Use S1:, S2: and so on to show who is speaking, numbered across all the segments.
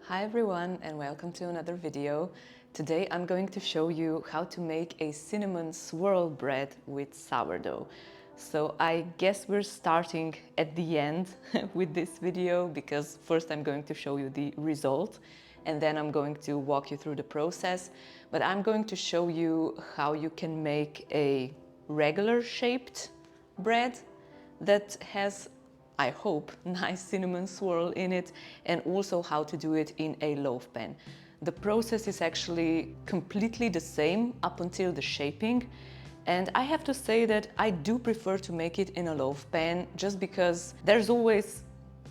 S1: Hi everyone and welcome to another video. Today I'm going to show you how to make a cinnamon swirl bread with sourdough. So I guess we're starting at the end with this video because first I'm going to show you the result and then I'm going to walk you through the process. But I'm going to show you how you can make a regular shaped bread that has, I hope, nice cinnamon swirl in it, and also how to do it in a loaf pan. The process is actually completely the same up until the shaping, and I have to say that I do prefer to make it in a loaf pan just because there's always,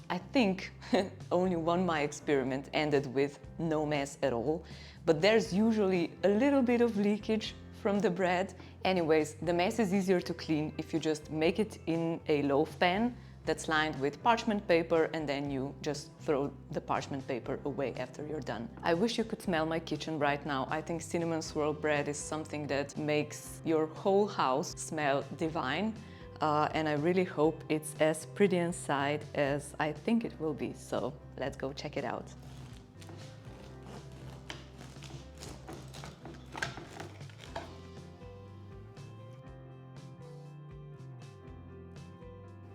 S1: I think, only one my experiment ended with no mess at all, but there's usually a little bit of leakage from the bread. Anyways, the mess is easier to clean if you just make it in a loaf pan that's lined with parchment paper and then you just throw the parchment paper away after you're done. I wish you could smell my kitchen right now. I think cinnamon swirl bread is something that makes your whole house smell divine. And I really hope it's as pretty inside as I think it will be. So let's go check it out.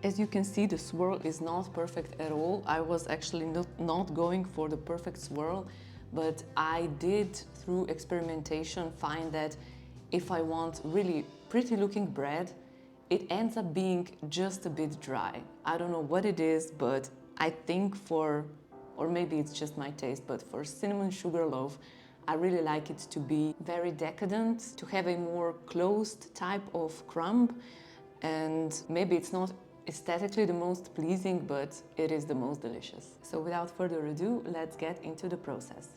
S1: As you can see, the swirl is not perfect at all. I was actually not going for the perfect swirl, but I did, through experimentation, find that if I want really pretty looking bread, it ends up being just a bit dry. I don't know what it is, but I think or maybe it's just my taste, but for cinnamon sugar loaf, I really like it to be very decadent, to have a more closed type of crumb, and maybe it's not aesthetically the most pleasing, but it is the most delicious. So without further ado, let's get into the process.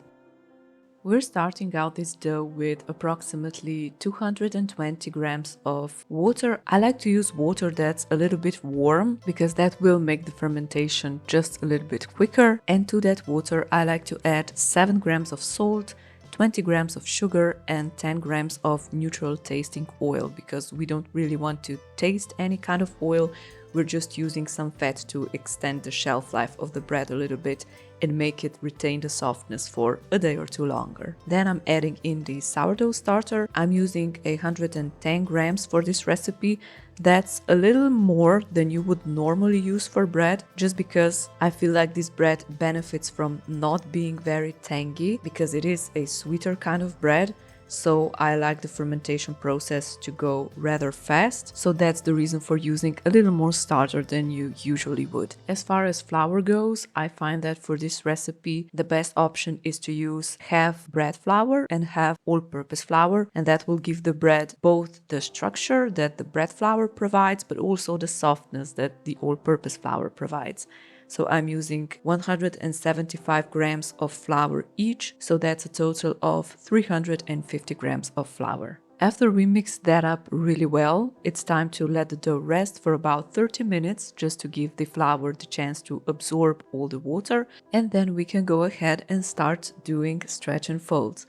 S1: We're starting out this dough with approximately 220 grams of water. I like to use water that's a little bit warm because that will make the fermentation just a little bit quicker. And to that water, I like to add 7 grams of salt, 20 grams of sugar and 10 grams of neutral tasting oil because we don't really want to taste any kind of oil. We're just using some fat to extend the shelf life of the bread a little bit and make it retain the softness for a day or two longer. Then I'm adding in the sourdough starter. I'm using 110 grams for this recipe. That's a little more than you would normally use for bread, just because I feel like this bread benefits from not being very tangy because it is a sweeter kind of bread. So I like the fermentation process to go rather fast, so that's the reason for using a little more starter than you usually would. As far as flour goes, I find that for this recipe the best option is to use half bread flour and half all-purpose flour, and that will give the bread both the structure that the bread flour provides but also the softness that the all-purpose flour provides. So I'm using 175 grams of flour each, so that's a total of 350 grams of flour. After we mix that up really well, it's time to let the dough rest for about 30 minutes just to give the flour the chance to absorb all the water, and then we can go ahead and start doing stretch and folds.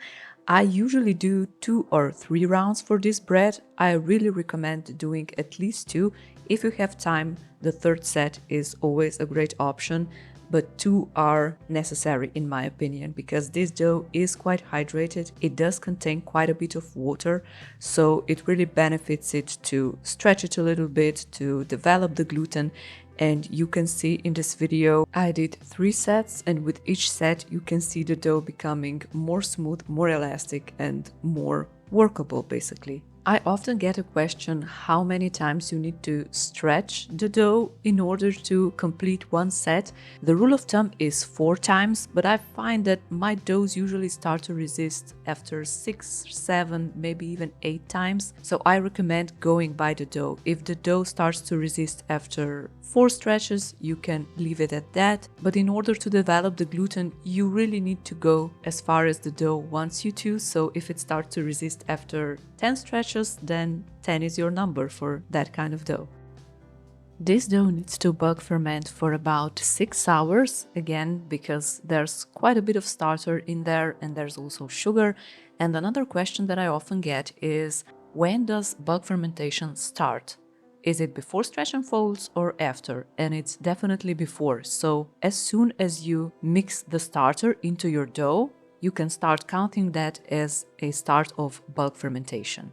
S1: I usually do 2 or 3 rounds for this bread. I really recommend doing at least 2. If you have time, the third set is always a great option, but 2 are necessary in my opinion because this dough is quite hydrated. It does contain quite a bit of water, so it really benefits it to stretch it a little bit, to develop the gluten. And you can see in this video I did 3 sets, and with each set you can see the dough becoming more smooth, more elastic and more workable basically. I often get a question how many times you need to stretch the dough in order to complete one set. The rule of thumb is 4 times, but I find that my doughs usually start to resist after 6, 7, maybe even 8 times. So I recommend going by the dough. If the dough starts to resist after 4 stretches, you can leave it at that. But in order to develop the gluten, you really need to go as far as the dough wants you to. So if it starts to resist after 10 stretches, then 10 is your number for that kind of dough. This dough needs to bug ferment for about 6 hours, again because there's quite a bit of starter in there and there's also sugar. And another question that I often get is, when does bug fermentation start?
S2: Is it before stretch and folds or after? And it's definitely before. So as soon as you mix the starter into your dough, you can start counting that as a start of bulk fermentation.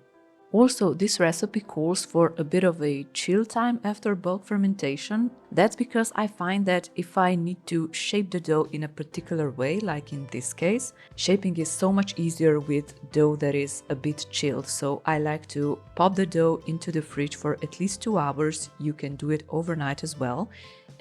S2: Also, this recipe calls for a bit of a chill time after bulk fermentation. That's because I find that if I need to shape the dough in a particular way, like in this case, shaping is so much easier with dough that is a bit chilled. So I like to pop the dough into the fridge for at least 2 hours. You can do it overnight as well.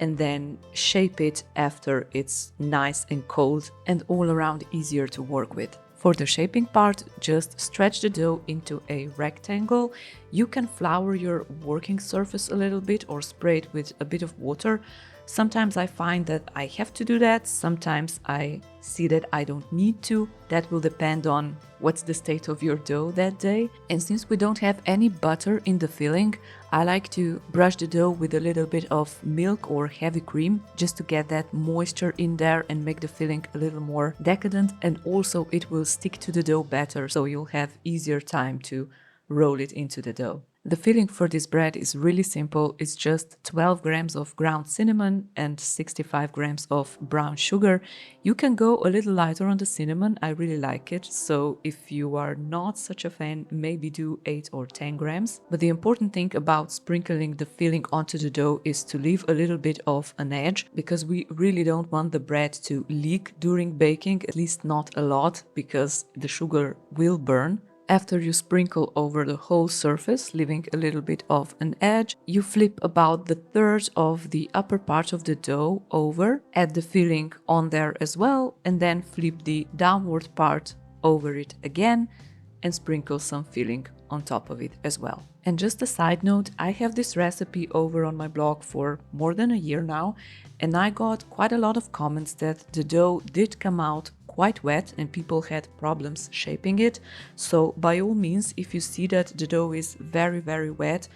S2: And then shape it after it's nice and cold and all around easier to work with. For the shaping part, just stretch the dough into a rectangle. You can flour your working surface a little bit or spray it with a bit of water. Sometimes I find that I have to do that. Sometimes I see that I don't need to. That will depend on what's the state of your dough that day. And since we don't have any butter in the filling, I like to brush the dough with a little bit of milk or heavy cream just to get that moisture in there and make the filling a little more decadent, and also it will stick to the dough better, so you'll have easier time to roll it into the dough. The filling for this bread is really simple. It's just 12 grams of ground cinnamon and 65 grams of brown sugar. You can go a little lighter on the cinnamon. I really like it. So if you are not such a fan, maybe do 8 or 10 grams. But the important thing about sprinkling the filling onto the dough is to leave a little bit of an edge, because we really don't want the bread to leak during baking, at least not a lot, because the sugar will burn. After you sprinkle over the whole surface, leaving a little bit of an edge, you flip about the third of the upper part of the dough over, add the filling on there as well, and then flip the downward part over it again and sprinkle some filling on top of it as well. And just a side note, I have this recipe over on my blog for more than a year now, and I got quite a lot of comments that the dough did come out quite wet and people had problems shaping it. So by all means, if you see that the dough is very wet,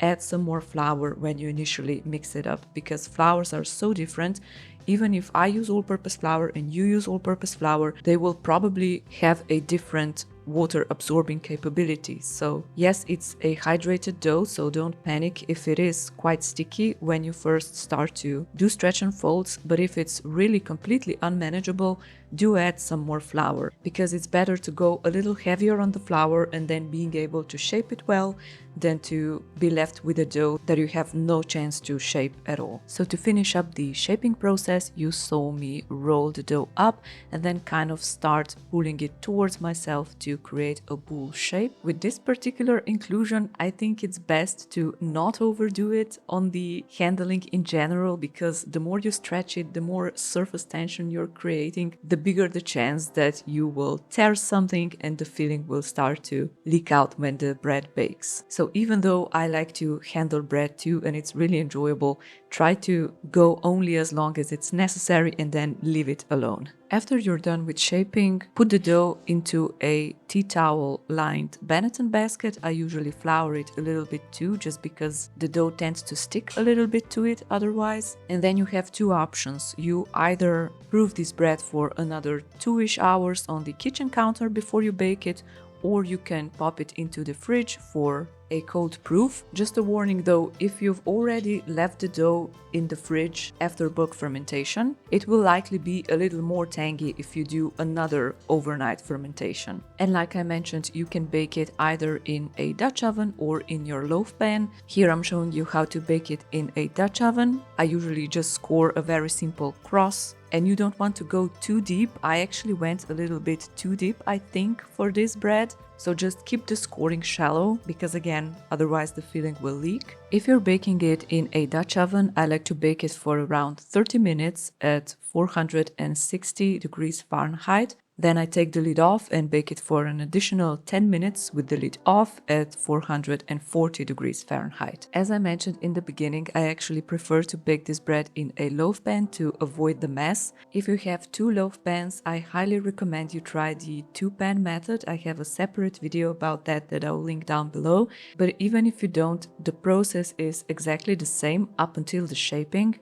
S2: add some more flour when you initially mix it up, because flours are so different. Even if I use all-purpose flour and you use all-purpose flour, they will probably have a different water absorbing capability. So yes, it's a hydrated dough, so don't panic if it is quite sticky when you first start to do stretch and folds, but if it's really completely unmanageable, do add some more flour, because it's better to go a little heavier on the flour and then being able to shape it well than to be left with a dough that you have no chance to shape at all. So to finish up the shaping process, you saw me roll the dough up and then kind of start pulling it towards myself to create a bowl shape. With this particular inclusion, I think it's best to not overdo it on the handling in general, because the more you stretch it, the more surface tension you're creating, the bigger the chance that you will tear something and the filling will start to leak out when the bread bakes. So even though I like to handle bread too and it's really enjoyable, try to go only as long as it's necessary and then leave it alone. After you're done with shaping, put the dough into a tea towel lined Benetton basket. I usually flour it a little bit too, just because the dough tends to stick a little bit to it otherwise. And then you have two options. You either proof this bread for another 2-ish hours on the kitchen counter before you bake it, or you can pop it into the fridge for a cold proof. Just a warning though, if you've already left the dough in the fridge after bulk fermentation, it will likely be a little more tangy if you do another overnight fermentation. And like I mentioned, you can bake it either in a Dutch oven or in your loaf pan. Here I'm showing you how to bake it in a Dutch oven. I usually just score a very simple cross, and you don't want to go too deep. I actually went a little bit too deep, I think, for this bread. So just keep the scoring shallow, because again, otherwise the filling will leak. If you're baking it in a Dutch oven, I like to bake it for around 30 minutes at 460 degrees Fahrenheit. Then I take the lid off and bake it for an additional 10 minutes with the lid off at 440 degrees Fahrenheit. As I mentioned in the beginning, I actually prefer to bake this bread in a loaf pan to avoid the mess. If you have 2 loaf pans, I highly recommend you try the 2-pan method. I have a separate video about that I'll link down below. But even if you don't, the process is exactly the same up until the shaping.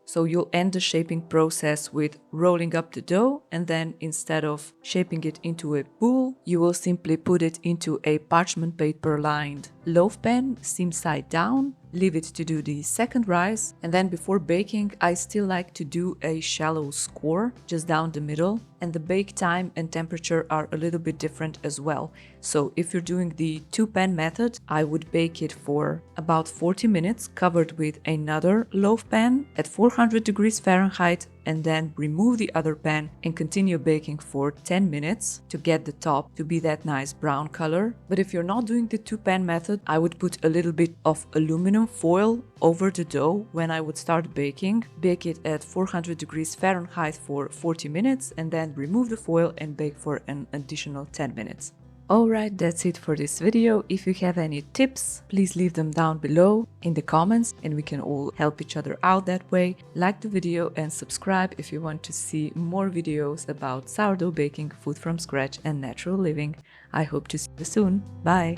S2: So you'll end the shaping process with rolling up the dough, and then instead of shaping it into a ball, you will simply put it into a parchment paper lined loaf pan, seam side down. Leave it to do the second rise, and then before baking I still like to do a shallow score just down the middle, and the bake time and temperature are a little bit different as well. So if you're doing the 2-pan method, I would bake it for about 40 minutes covered with another loaf pan at 400 degrees Fahrenheit, and then remove the other pan and continue baking for 10 minutes to get the top to be that nice brown color. But if you're not doing the 2-pan method, I would put a little bit of aluminum foil over the dough when I would start baking. Bake it at 400 degrees Fahrenheit for 40 minutes and then remove the foil and bake for an additional 10 minutes. Alright, that's it for this video. If you have any tips, please leave them down below in the comments and we can all help each other out that way. Like the video and subscribe if you want to see more videos about sourdough baking, food from scratch and natural living. I hope to see you soon. Bye!